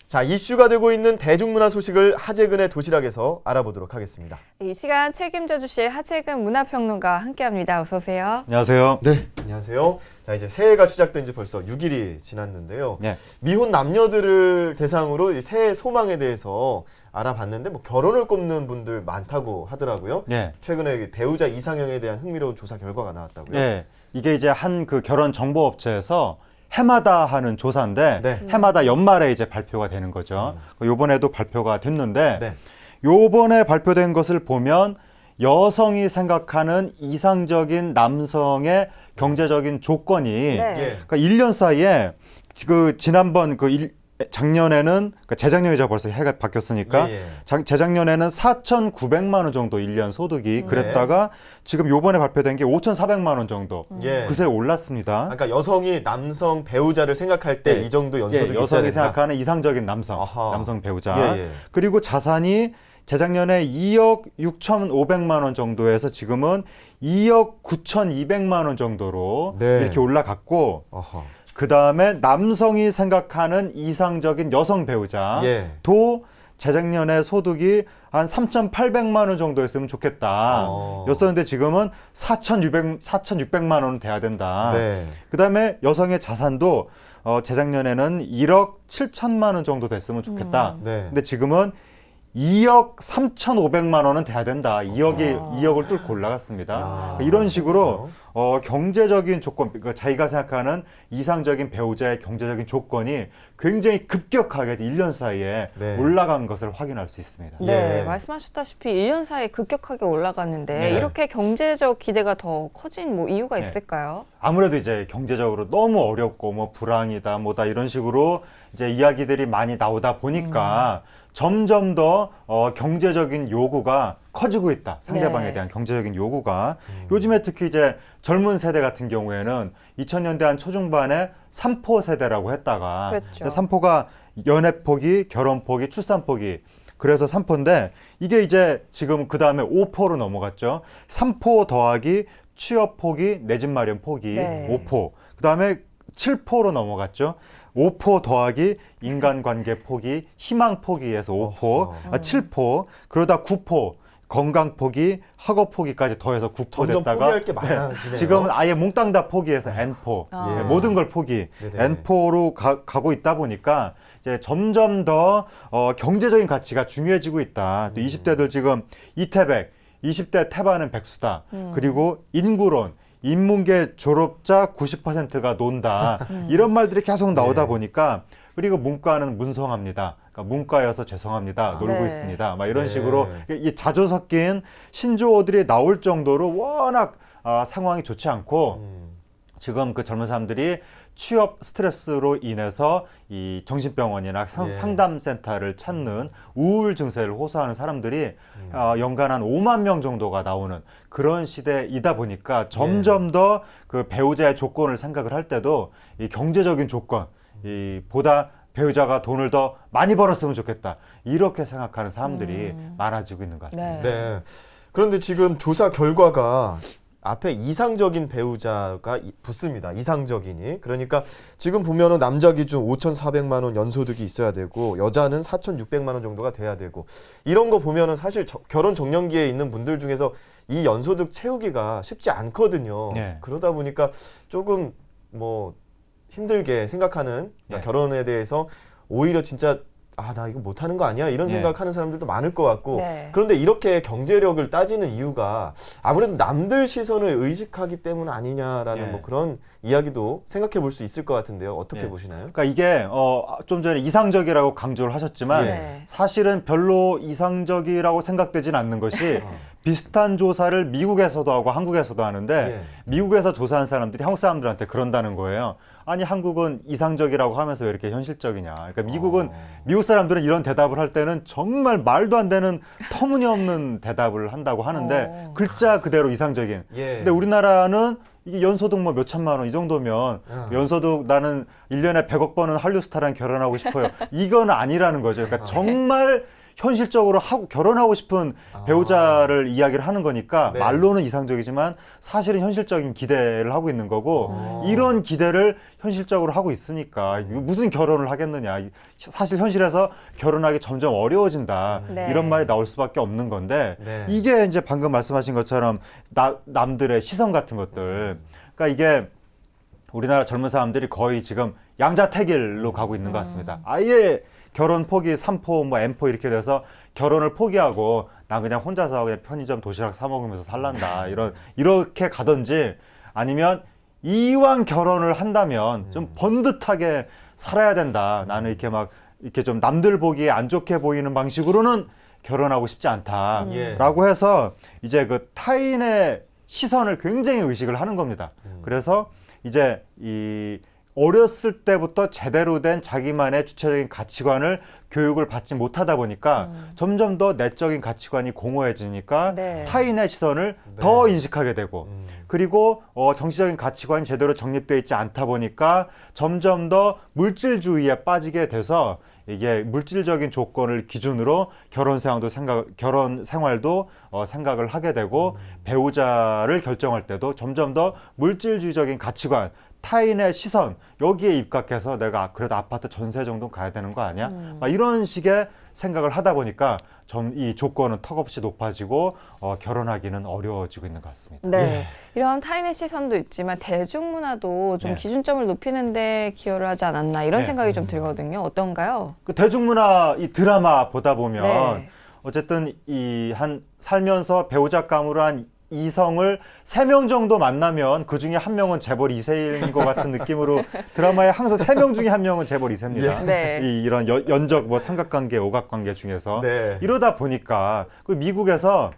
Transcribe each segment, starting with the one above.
자, 이슈가 되고 있는 대중문화 소식을 하재근의 도시락에서 알아보도록 하겠습니다. 이 시간 책임져 주실 하재근 문화평론가와 함께합니다. 어서 오세요. 안녕하세요. 네, 안녕하세요. 자, 이제 새해가 시작된 지 벌써 6일이 지났는데요. 네. 미혼 남녀들을 대상으로 이 새해 소망에 대해서 알아봤는데 뭐 결혼을 꼽는 분들 많다고 하더라고요. 네. 최근에 배우자 이상형에 대한 흥미로운 조사 결과가 나왔다고요. 네. 이게 이제 한 그 결혼 정보 업체에서 해마다 하는 조사인데 네. 해마다 연말에 이제 발표가 되는 거죠. 요번에도 발표가 됐는데 네. 요번에 발표된 것을 보면 여성이 생각하는 이상적인 남성의 경제적인 조건이 네. 예. 그러니까 1년 사이에 그 지난번 작년에는 그러니까 재작년이죠. 벌써 해가 바뀌었으니까 예. 재작년에는 4,900만 원 정도 1년 소득이 그랬다가 지금 요번에 발표된 게 5,400만 원 정도 예. 그새 올랐습니다. 그러니까 여성이 남성 배우자를 생각할 때 네. 이 정도 연소득이 있어야 여성이 된다. 생각하는 이상적인 남성 배우자. 예, 예. 그리고 자산이 재작년에 2억 6,500만 원 정도에서 지금은 2억 9,200만 원 정도로 네. 이렇게 올라갔고 어허. 그 다음에 남성이 생각하는 이상적인 여성 배우자도 예. 재작년에 소득이 한 3,800만 원 정도였으면 좋겠다. 였었는데 지금은 4,600만 원은 돼야 된다. 네. 그 다음에 여성의 자산도 재작년에는 1억 7천만 원 정도 됐으면 좋겠다. 네. 근데 지금은 2억 3,500만 원은 돼야 된다. 2억을 뚫고 올라갔습니다. 이런 식으로 경제적인 조건, 자기가 생각하는 이상적인 배우자의 경제적인 조건이 굉장히 급격하게 1년 사이에 네. 올라간 것을 확인할 수 있습니다. 네, 예. 말씀하셨다시피 1년 사이에 급격하게 올라갔는데 네. 이렇게 경제적 기대가 더 커진 뭐 이유가 네. 있을까요? 아무래도 이제 경제적으로 너무 어렵고 뭐 불황이다 뭐다 이런 식으로 이제 이야기들이 많이 나오다 보니까 점점 더 경제적인 요구가 커지고 있다. 상대방에 네. 대한 경제적인 요구가. 요즘에 특히 이제 젊은 세대 같은 경우에는 2000년대 한 초중반에 3포 세대라고 했다가 그랬죠. 3포가 연애 포기, 결혼 포기, 출산 포기. 그래서 3포인데 이게 이제 지금 그 다음에 5포로 넘어갔죠. 3포 더하기 취업 포기, 내 집 마련 포기, 네. 5포. 그 다음에 7포로 넘어갔죠. 5포 더하기 인간관계 포기, 희망 포기에서 5포, 7포, 그러다 9포, 건강 포기, 학업 포기까지 더해서 9포 점점 됐다가 포기할 게 많아지네요. 지금은 아예 몽땅 다 포기해서 N포, 예. 모든 걸 포기, 네네. N포로 가고 있다 보니까 이제 점점 더 경제적인 가치가 중요해지고 있다. 또 20대들 지금 이태백, 20대 태반은 백수다. 그리고 인구론, 인문계 졸업자 90%가 논다. 이런 말들이 계속 나오다 네. 보니까 그리고 문과는 문성합니다. 그러니까 문과여서 죄송합니다. 놀고 네. 있습니다. 막 이런 네. 식으로 이 자주 섞인 신조어들이 나올 정도로 워낙 상황이 좋지 않고 지금 그 젊은 사람들이 취업 스트레스로 인해서 이 정신병원이나 예. 상담센터를 찾는 우울 증세를 호소하는 사람들이 연간 한 5만 명 정도가 나오는 그런 시대이다 보니까 점점 더 그 배우자의 조건을 생각을 할 때도 이 경제적인 조건, 보다 배우자가 돈을 더 많이 벌었으면 좋겠다. 이렇게 생각하는 사람들이 많아지고 있는 것 같습니다. 네. 네. 그런데 지금 조사 결과가 앞에 이상적인 배우자가 붙습니다. 이상적이니. 그러니까 지금 보면은 남자 기준 5,400만 원 연소득이 있어야 되고 여자는 4,600만 원 정도가 돼야 되고 이런 거 보면은 사실 결혼 적령기에 있는 분들 중에서 이 연소득 채우기가 쉽지 않거든요. 네. 그러다 보니까 조금 뭐 힘들게 생각하는 네. 결혼에 대해서 오히려 진짜 나 이거 못하는 거 아니야? 이런 네. 생각하는 사람들도 많을 것 같고 네. 그런데 이렇게 경제력을 따지는 이유가 아무래도 남들 시선을 의식하기 때문 아니냐라는 네. 뭐 그런 이야기도 생각해 볼 수 있을 것 같은데요. 어떻게 네. 보시나요? 그러니까 이게 좀 전에 이상적이라고 강조를 하셨지만 네. 사실은 별로 이상적이라고 생각되진 않는 것이 비슷한 조사를 미국에서도 하고 한국에서도 하는데 예. 미국에서 조사한 사람들이 한국 사람들한테 그런다는 거예요. 아니 한국은 이상적이라고 하면서 왜 이렇게 현실적이냐. 그러니까 미국은 미국 사람들은 이런 대답을 할 때는 정말 말도 안 되는 터무니없는 대답을 한다고 하는데 글자 그대로 이상적인. 예. 근데 우리나라는 이게 연소득 뭐 몇 천만 원 이 정도면 연소득 나는 1년에 100억 번은 한류 스타랑 결혼하고 싶어요. 이건 아니라는 거죠. 그러니까 정말 현실적으로 결혼하고 싶은 배우자를 이야기를 하는 거니까 네. 말로는 이상적이지만 사실은 현실적인 기대를 하고 있는 거고 이런 기대를 현실적으로 하고 있으니까 무슨 결혼을 하겠느냐. 사실 현실에서 결혼하기 점점 어려워진다. 네. 이런 말이 나올 수밖에 없는 건데 네. 이게 이제 방금 말씀하신 것처럼 남들의 시선 같은 것들. 그러니까 이게 우리나라 젊은 사람들이 거의 지금 양자택일로 가고 있는 것 같습니다. 아예 결혼 포기 3포 뭐 M포 이렇게 돼서 결혼을 포기하고 나 그냥 혼자서 그냥 편의점 도시락 사 먹으면서 살란다. 이렇게 가든지 아니면 이왕 결혼을 한다면 좀 번듯하게 살아야 된다. 나는 이렇게 좀 남들 보기에 안 좋게 보이는 방식으로는 결혼하고 싶지 않다라고 해서 이제 그 타인의 시선을 굉장히 의식을 하는 겁니다. 그래서 이제 이 어렸을 때부터 제대로 된 자기만의 주체적인 가치관을 교육을 받지 못하다 보니까 점점 더 내적인 가치관이 공허해지니까 네. 타인의 시선을 더 인식하게 되고 그리고 정치적인 가치관이 제대로 정립되어 있지 않다 보니까 점점 더 물질주의에 빠지게 돼서 이게 물질적인 조건을 기준으로 결혼 생활도 생각을 하게 되고 배우자를 결정할 때도 점점 더 물질주의적인 가치관 타인의 시선 여기에 입각해서 내가 그래도 아파트 전세 정도는 가야 되는 거 아니야? 막 이런 식의 생각을 하다 보니까 이 조건은 턱없이 높아지고 결혼하기는 어려워지고 있는 것 같습니다. 네. 이런 타인의 시선도 있지만 대중문화도 좀 네. 기준점을 높이는데 기여를 하지 않았나 이런 네. 생각이 좀 들거든요. 어떤가요? 그 대중문화 이 드라마 보다 보면 네. 어쨌든 살면서 배우자감으로 한 이성을 3명 정도 만나면 그 중에 한 명은 재벌 2세인 것 같은 느낌으로 드라마에 항상 3명 중에 한 명은 재벌 2세입니다. 네. 이런 연적 뭐 삼각관계, 오각관계 중에서 네. 이러다 보니까 그 미국에서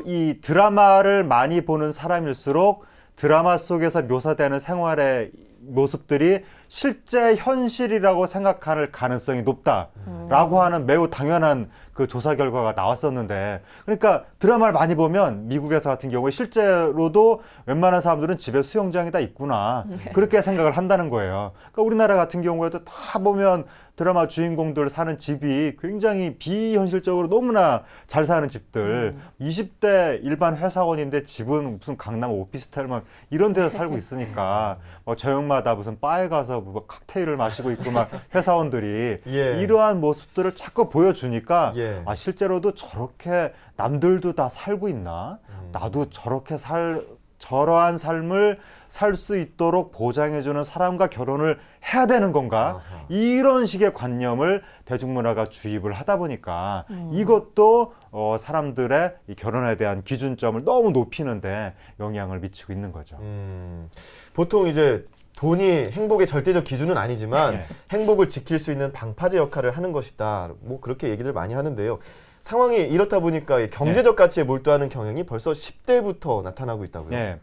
이 드라마를 많이 보는 사람일수록 드라마 속에서 묘사되는 생활의 모습들이 실제 현실이라고 생각할 가능성이 높다라고 하는 매우 당연한 그 조사 결과가 나왔었는데 그러니까 드라마를 많이 보면 미국에서 같은 경우에 실제로도 웬만한 사람들은 집에 수영장이 다 있구나 그렇게 생각을 한다는 거예요. 그러니까 우리나라 같은 경우에도 다 보면 드라마 주인공들 사는 집이 굉장히 비현실적으로 너무나 잘 사는 집들 20대 일반 회사원인데 집은 무슨 강남 오피스텔 막 이런 데서 살고 있으니까 저녁마다 무슨 바에 가서 뭐 칵테일을 마시고 있고 막 회사원들이 예. 이러한 모습들을 자꾸 보여주니까 예. 실제로도 저렇게 남들도 다 살고 있나 나도 저러한 삶을 살 수 있도록 보장해주는 사람과 결혼을 해야 되는 건가? 아하. 이런 식의 관념을 대중문화가 주입을 하다 보니까 이것도 사람들의 이 결혼에 대한 기준점을 너무 높이는데 영향을 미치고 있는 거죠. 보통 이제 돈이 행복의 절대적 기준은 아니지만 네. 행복을 지킬 수 있는 방파제 역할을 하는 것이다. 뭐 그렇게 얘기들 많이 하는데요. 상황이 이렇다 보니까 이 경제적 가치에 몰두하는 경향이 벌써 10대부터 나타나고 있다고요. 네.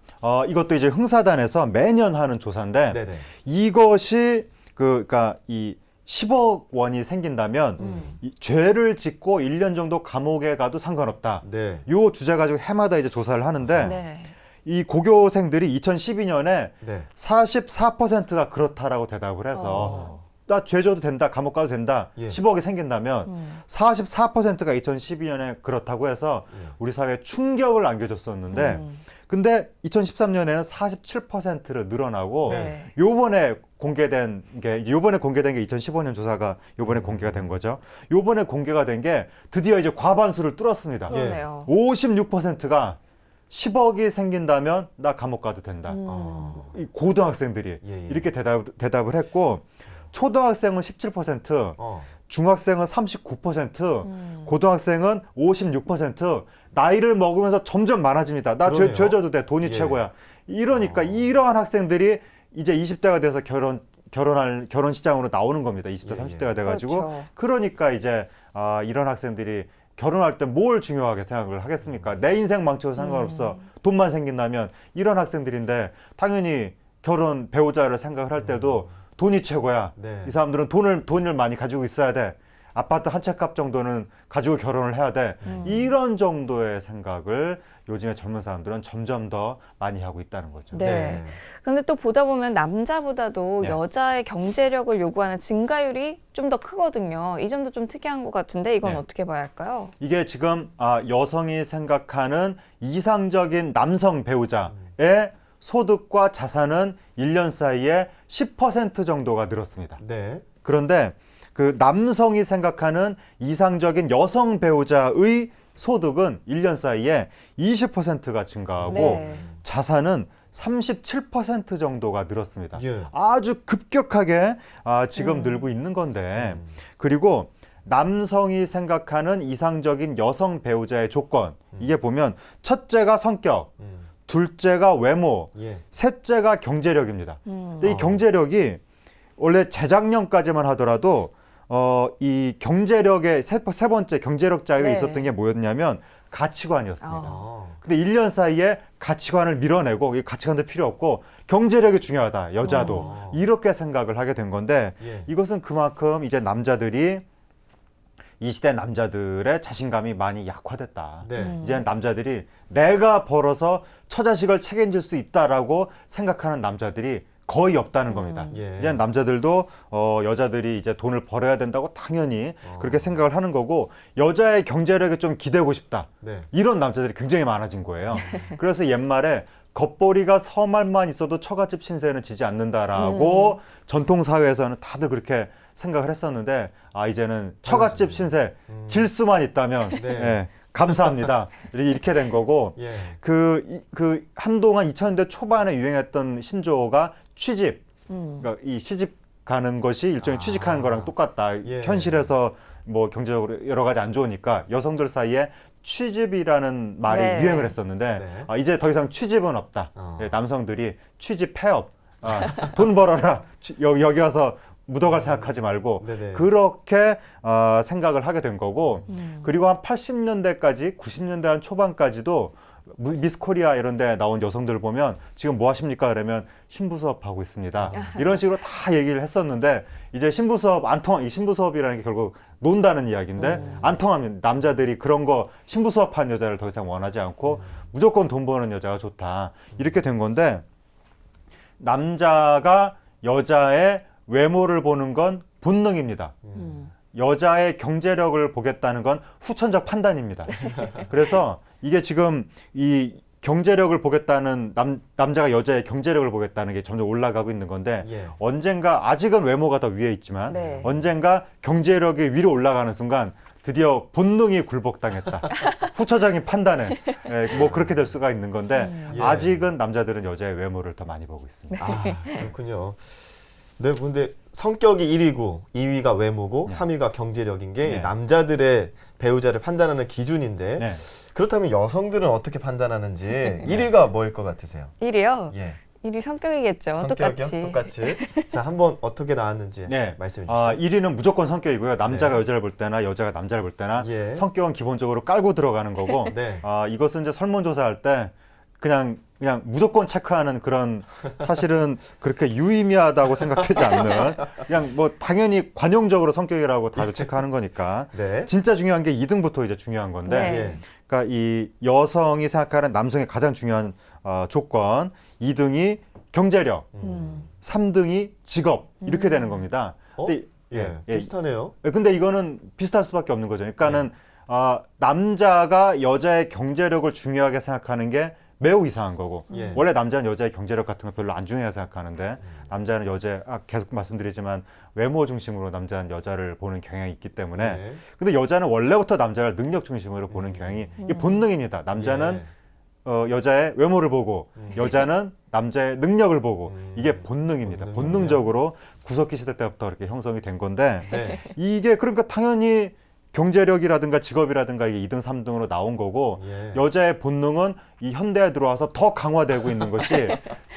이것도 이제 흥사단에서 매년 하는 조사인데 네네. 이것이 그러니까 이 10억 원이 생긴다면 이 죄를 짓고 1년 정도 감옥에 가도 상관없다. 네. 요 주제 가지고 해마다 이제 조사를 하는데 네. 이 고교생들이 2012년에 네. 44%가 그렇다라고 대답을 해서 나 죄 져도 된다, 감옥 가도 된다, 예. 10억이 생긴다면 44%가 2012년에 그렇다고 해서 우리 사회에 충격을 안겨줬었는데 근데 2013년에는 47%로 늘어나고 네. 요번에 공개된 게 2015년 조사가 요번에 공개가 된 거죠. 요번에 공개가 된 게 드디어 이제 과반수를 뚫었습니다. 그러네요. 56%가 10억이 생긴다면 나 감옥 가도 된다. 이 고등학생들이 예, 예. 이렇게 대답을 했고 초등학생은 17%, 중학생은 39%, 고등학생은 56%, 나이를 먹으면서 점점 많아집니다. 나 그러네요. 죄 져도 돼. 돈이 예. 최고야. 이러니까 이러한 학생들이 이제 20대가 돼서 결혼 시장으로 나오는 겁니다. 20대, 예, 30대가 돼가지고. 그렇죠. 그러니까 이제 이런 학생들이 결혼할 때 뭘 중요하게 생각을 하겠습니까? 내 인생 망쳐도 상관없어. 돈만 생긴다면 이런 학생들인데 당연히 배우자를 생각을 할 때도 돈이 최고야. 네. 이 사람들은 돈을 많이 가지고 있어야 돼. 아파트 한 채 값 정도는 가지고 결혼을 해야 돼. 이런 정도의 생각을 요즘에 젊은 사람들은 점점 더 많이 하고 있다는 거죠. 네. 근데 또 보다 보면 남자보다도 네. 여자의 경제력을 요구하는 증가율이 좀 더 크거든요. 이 점도 좀 특이한 것 같은데 이건 네. 어떻게 봐야 할까요? 이게 지금 여성이 생각하는 이상적인 남성 배우자의 소득과 자산은 1년 사이에 10% 정도가 늘었습니다. 네. 그런데 그 남성이 생각하는 이상적인 여성 배우자의 소득은 1년 사이에 20%가 증가하고 네. 자산은 37% 정도가 늘었습니다. 예. 아주 급격하게 지금 늘고 있는 건데 그리고 남성이 생각하는 이상적인 여성 배우자의 조건 이게 보면 첫째가 성격, 둘째가 외모, 예. 셋째가 경제력입니다. 근데 이 경제력이 원래 재작년까지만 하더라도 이 경제력의 세 번째 경제력 자유에 네. 있었던 게 뭐였냐면 가치관이었습니다. 아. 근데 1년 사이에 가치관을 밀어내고 이 가치관도 필요 없고 경제력이 중요하다. 여자도. 이렇게 생각을 하게 된 건데 예. 이것은 그만큼 이제 남자들이 이 시대 남자들의 자신감이 많이 약화됐다. 네. 이제 남자들이 내가 벌어서 처자식을 책임질 수 있다라고 생각하는 남자들이 거의 없다는 겁니다. 예. 이제 남자들도 여자들이 이제 돈을 벌어야 된다고 당연히 그렇게 생각을 하는 거고 여자의 경제력에 좀 기대고 싶다. 네. 이런 남자들이 굉장히 많아진 거예요. 그래서 옛말에 겉보리가 서말만 있어도 처갓집 신세는 지지 않는다라고 전통 사회에서는 다들 그렇게 생각을 했었는데 이제는 처갓집 신세 질 수만 있다면 네. 예, 감사합니다. 이렇게 된 거고 예. 그 한동안 2000년대 초반에 유행했던 신조어가 취집. 그러니까 이 시집 가는 것이 일종의 취직하는 거랑 똑같다. 예. 현실에서 뭐 경제적으로 여러 가지 안 좋으니까 여성들 사이에 취집이라는 말이 네. 유행을 했었는데 네. 이제 더 이상 취집은 없다. 예, 남성들이 취집 폐업, 돈 벌어라. 여기 와서 묻어갈 생각하지 말고 네네. 그렇게 생각을 하게 된 거고 그리고 한 80년대까지 90년대 한 초반까지도 미스 코리아 이런 데 나온 여성들 보면 지금 뭐 하십니까 그러면 신부 수업 하고 있습니다. 이런 식으로 다 얘기를 했었는데 이제 신부 수업 안 통하 이 신부 수업이라는 게 결국 논다는 이야기인데 안 통하면 남자들이 그런 거 신부 수업한 여자를 더 이상 원하지 않고 무조건 돈 버는 여자가 좋다. 이렇게 된 건데 남자가 여자의 외모를 보는 건 본능입니다. 여자의 경제력을 보겠다는 건 후천적 판단입니다. 그래서 이게 지금 이 경제력을 보겠다는 남자가 여자의 경제력을 보겠다는 게 점점 올라가고 있는 건데 예. 언젠가 아직은 외모가 더 위에 있지만 네. 언젠가 경제력이 위로 올라가는 순간 드디어 본능이 굴복당했다. 후처적인 판단에 뭐 그렇게 될 수가 있는 건데 예. 아직은 남자들은 여자의 외모를 더 많이 보고 있습니다. 그렇군요. 네, 근데 성격이 1위고 2위가 외모고 3위가 경제력인 게 네. 남자들의 배우자를 판단하는 기준인데 네. 그렇다면 여성들은 어떻게 판단하는지 1위가 뭐일 것 같으세요? 1위요? 예. 1위 성격이겠죠. 성격이요? 똑같이. 자, 한번 어떻게 나왔는지 네. 말씀해 주시죠. 1위는 무조건 성격이고요. 남자가 네. 여자를 볼 때나 여자가 남자를 볼 때나 예. 성격은 기본적으로 깔고 들어가는 거고 네. 이것은 이제 설문조사할 때 그냥 무조건 체크하는 그런 사실은 그렇게 유의미하다고 생각되지 않는 그냥 뭐 당연히 관용적으로 성격이라고 다들 체크하는 거니까 네. 진짜 중요한 게 2등부터 이제 중요한 건데 네. 예. 그러니까 이 여성이 생각하는 남성의 가장 중요한 조건 2등이 경제력, 3등이 직업 이렇게 되는 겁니다. 근데, 비슷하네요. 근데 이거는 비슷할 수밖에 없는 거죠. 그러니까는 남자가 여자의 경제력을 중요하게 생각하는 게 매우 이상한 거고 예. 원래 남자는 여자의 경제력 같은 거 별로 안 중요하게 생각하는데 남자는 여자 계속 말씀드리지만 외모 중심으로 남자는 여자를 보는 경향이 있기 때문에 네. 근데 여자는 원래부터 남자를 능력 중심으로 보는 경향이 이게 본능입니다. 남자는 여자의 외모를 보고 여자는 남자의 능력을 보고 이게 본능입니다. 본능적으로 구석기 시대 때부터 이렇게 형성이 된 건데 네. 이게 그러니까 당연히 경제력이라든가 직업이라든가 이게 2등, 3등으로 나온 거고 예. 여자의 본능은 이 현대에 들어와서 더 강화되고 있는 것이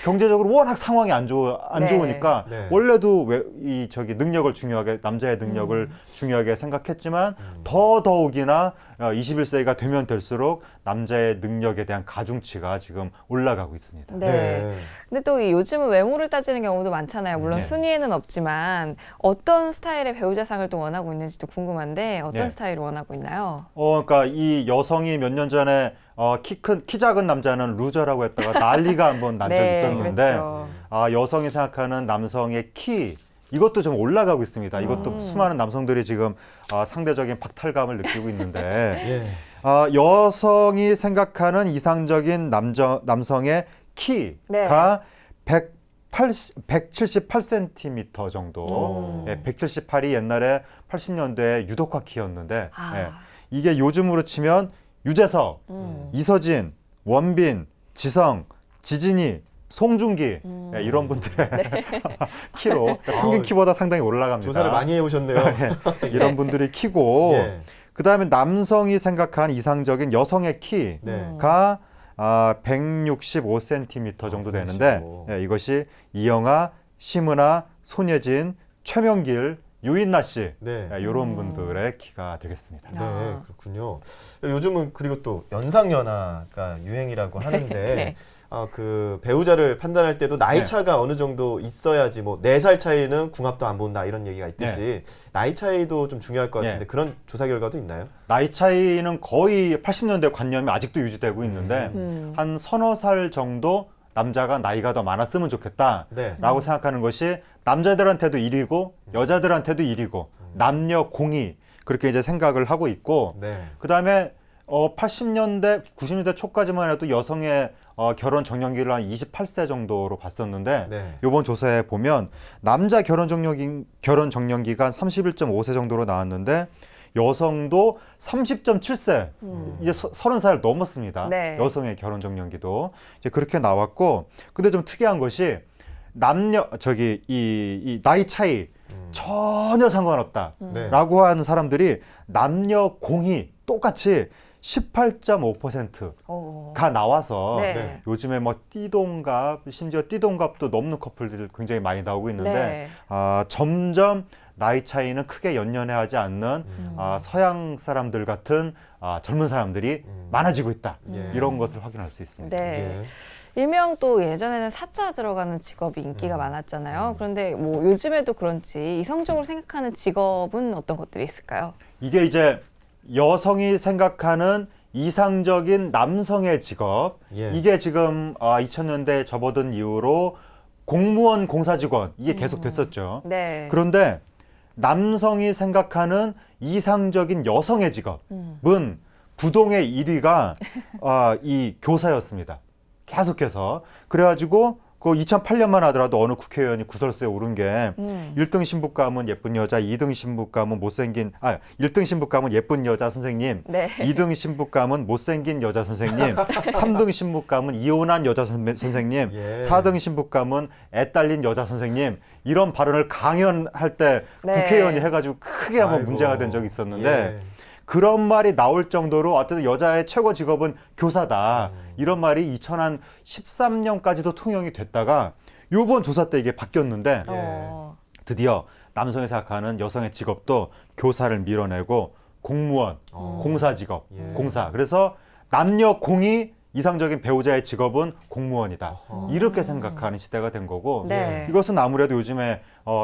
경제적으로 워낙 상황이 안 네. 좋으니까 네. 원래도 능력을 중요하게 남자의 능력을 중요하게 생각했지만 더더욱이나 21세기가 되면 될수록 남자의 능력에 대한 가중치가 지금 올라가고 있습니다. 네. 근데 또 요즘은 외모를 따지는 경우도 많잖아요. 물론 네. 순위에는 없지만 어떤 스타일의 배우자상을 또 원하고 있는지도 궁금한데 어떤 네. 스타일을 원하고 있나요? 그러니까 이 여성이 몇 년 전에 키 작은 남자는 루저라고 했다가 난리가 한번 난 적이 있었는데 그렇죠. 여성이 생각하는 남성의 키 이것도 좀 올라가고 있습니다. 이것도 수많은 남성들이 지금 상대적인 박탈감을 느끼고 있는데 예. 여성이 생각하는 이상적인 남성의 키가 178cm 정도. 178이 옛날에 80년대 유독화 키였는데 이게 요즘으로 치면 유재석, 이서진, 원빈, 지성, 지진이, 송중기 이런 분들의 키로 평균 키보다 상당히 올라갑니다. 조사를 많이 해오셨네요. 이런 분들이 키고 예. 그다음에 남성이 생각한 이상적인 여성의 네. 키가 165cm 정도 되는데 165. 이것이 이영하, 심은하, 손예진, 최명길, 유인나 씨 네. 이런 분들의 키가 되겠습니다. 네, 그렇군요. 요즘은 그리고 또 연상연하가 유행이라고 하는데 네. 그 배우자를 판단할 때도 나이 네. 차가 어느 정도 있어야지 뭐 4살 차이는 궁합도 안 본다 이런 얘기가 있듯이 나이 차이도 좀 중요할 것 같은데 그런 조사 결과도 있나요? 나이 차이는 거의 80년대 관념이 아직도 유지되고 있는데 한 서너 살 정도 남자가 나이가 더 많았으면 좋겠다라고 네. 생각하는 것이 남자들한테도 1위고 여자들한테도 1위고 남녀 공이 그렇게 이제 생각을 하고 있고 네. 그다음에 80년대 90년대 초까지만 해도 여성의 결혼 정년기를 한 28세 정도로 봤었는데 네. 이번 조사에 보면 남자 결혼 정년기가 한 31.5세 정도로 나왔는데 여성도 30.7세 이제 30살 넘었습니다. 네. 여성의 결혼 정년기도 이제 그렇게 나왔고 근데 좀 특이한 것이 이 나이 차이 전혀 상관없다라고 네. 하는 사람들이 남녀 공이 똑같이 18.5%가 오. 나와서 네. 요즘에 뭐 띠동갑 심지어 띠동갑도 넘는 커플들이 굉장히 많이 나오고 있는데 네. 점점 나이 차이는 크게 연연해하지 않는 서양 사람들 같은 젊은 사람들이 많아지고 있다. 이런 것을 확인할 수 있습니다. 네. 네. 일명 또 예전에는 사자 들어가는 직업이 인기가 많았잖아요. 그런데 뭐 요즘에도 그런지 이성적으로 생각하는 직업은 어떤 것들이 있을까요? 이게 이제 여성이 생각하는 이상적인 남성의 직업 예. 이게 지금 2000년대 접어든 이후로 공무원, 공사직원 이게 계속 됐었죠. 네. 그런데 남성이 생각하는 이상적인 여성의 직업은 부동의 1위가 이 교사였습니다. 계속해서 그래가지고 그 2008년만 하더라도 어느 국회의원이 구설수에 오른 게 1등 신부감은 예쁜 여자, 2등 신부감은 1등 신부감은 예쁜 여자 선생님, 네. 2등 신부감은 못생긴 여자 선생님, 3등 신부감은 이혼한 여자 선생님, 예. 4등 신부감은 애 딸린 여자 선생님 이런 발언을 강연할 때 네. 국회의원이 해가지고 크게 한번 아이고. 문제가 된 적이 있었는데 예. 그런 말이 나올 정도로 어쨌든 여자의 최고 직업은 교사다. 이런 말이 2013년까지도 통용이 됐다가 요번 조사 때 이게 바뀌었는데 어. 드디어 남성이 생각하는 여성의 직업도 교사를 밀어내고 공무원, 공사 직업, 예. 공사. 그래서 남녀 공이 이상적인 배우자의 직업은 공무원이다. 이렇게 생각하는 시대가 된 거고 네. 이것은 아무래도 요즘에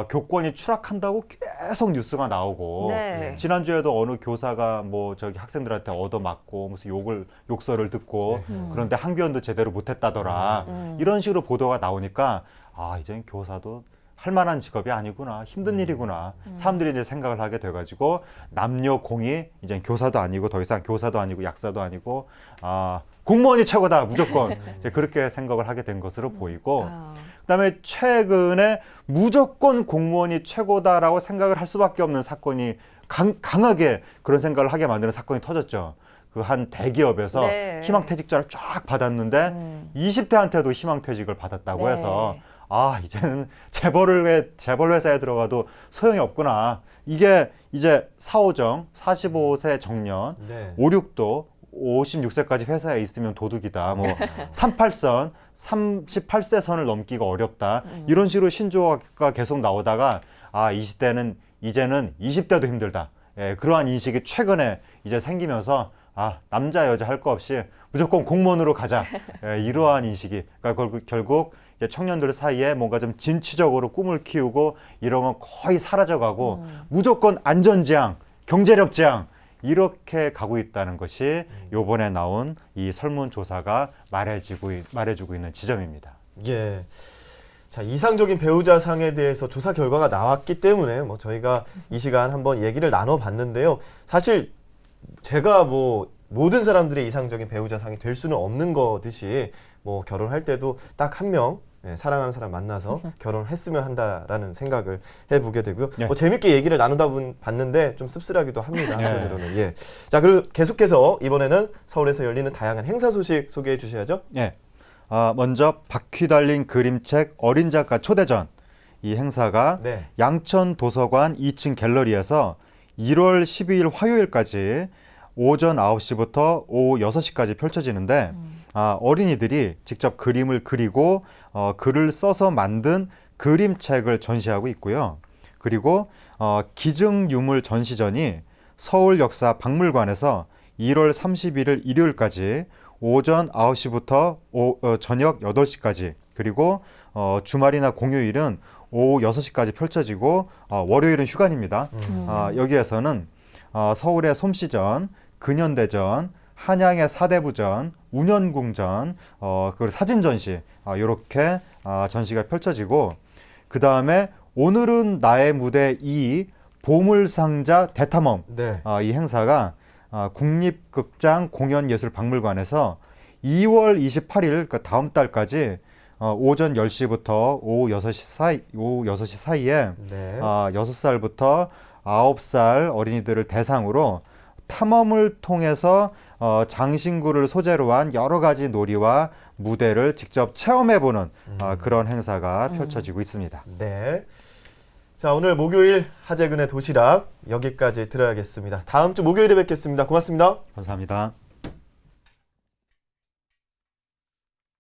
교권이 추락한다고 계속 뉴스가 나오고 네. 지난주에도 어느 교사가 뭐 학생들한테 얻어맞고 무슨 욕설을 듣고 그런데 항변도 제대로 못했다더라. 이런 식으로 보도가 나오니까 이제는 교사도 할 만한 직업이 아니구나. 힘든 일이구나. 사람들이 이제 생각을 하게 돼가지고 남녀 공이 이제 교사도 아니고 더 이상 교사도 아니고 약사도 아니고 공무원이 최고다. 무조건 이제 그렇게 생각을 하게 된 것으로 보이고 그다음에 최근에 무조건 공무원이 최고다라고 생각을 할 수밖에 없는 사건이 강하게 그런 생각을 하게 만드는 사건이 터졌죠. 그 한 대기업에서 네. 희망퇴직자를 쫙 받았는데 20대한테도 희망퇴직을 받았다고 네. 해서 이제는 재벌 회사에 들어가도 소용이 없구나. 이게 이제 4.5정, 45세 정년, 네. 5.6도 56세까지 회사에 있으면 도둑이다. 뭐 38선, 38세 선을 넘기가 어렵다. 이런 식으로 신조어가 계속 나오다가 이 시대는 이제는 20대도 힘들다. 예, 그러한 인식이 최근에 이제 생기면서 남자 여자 할 거 없이 무조건 공무원으로 가자. 예, 이러한 인식이 그러니까 결국 이제 청년들 사이에 뭔가 좀 진취적으로 꿈을 키우고 이런 건 거의 사라져가고 무조건 안전지향, 경제력 지향 이렇게 가고 있다는 것이 요번에 나온 이 설문조사가 말해주고 있는 지점입니다. 예. 자, 이상적인 배우자상에 대해서 조사 결과가 나왔기 때문에 뭐 저희가 이 시간 한번 얘기를 나눠봤는데요. 사실 제가 뭐 모든 사람들의 이상적인 배우자상이 될 수는 없는 거듯이 뭐 결혼할 때도 딱 한 명 사랑하는 사람 만나서 결혼했으면 한다라는 생각을 해보게 되고요. 네. 뭐 재밌게 얘기를 나누다 봤는데 좀 씁쓸하기도 합니다. 한편으로는. 예. 자, 그리고 계속해서 이번에는 서울에서 열리는 다양한 행사 소식 소개해 주셔야죠. 예. 먼저 바퀴 달린 그림책 어린 작가 초대전. 이 행사가 네. 양천 도서관 2층 갤러리에서 1월 12일 화요일까지 오전 9시부터 오후 6시까지 펼쳐지는데 어린이들이 직접 그림을 그리고 글을 써서 만든 그림책을 전시하고 있고요. 그리고 기증유물 전시전이 서울역사박물관에서 1월 31일 일요일까지 오전 9시부터 저녁 8시까지 그리고 주말이나 공휴일은 오후 6시까지 펼쳐지고 월요일은 휴관입니다. 여기에서는 서울의 솜씨전, 근현대전, 한양의 사대부전, 운현궁전, 그리고 사진 전시 이렇게 전시가 펼쳐지고 그 다음에 오늘은 나의 무대 2 보물상자 대탐험 네. 이 행사가 국립극장 공연예술박물관에서 2월 28일 그러니까 다음 달까지 오전 10시부터 오후 6시 사이에 네. 6살부터 9살 어린이들을 대상으로 탐험을 통해서 장신구를 소재로 한 여러 가지 놀이와 무대를 직접 체험해보는 그런 행사가 펼쳐지고 있습니다. 네. 자, 오늘 목요일 하재근의 도시락 여기까지 들어야겠습니다. 다음 주 목요일에 뵙겠습니다. 고맙습니다. 감사합니다.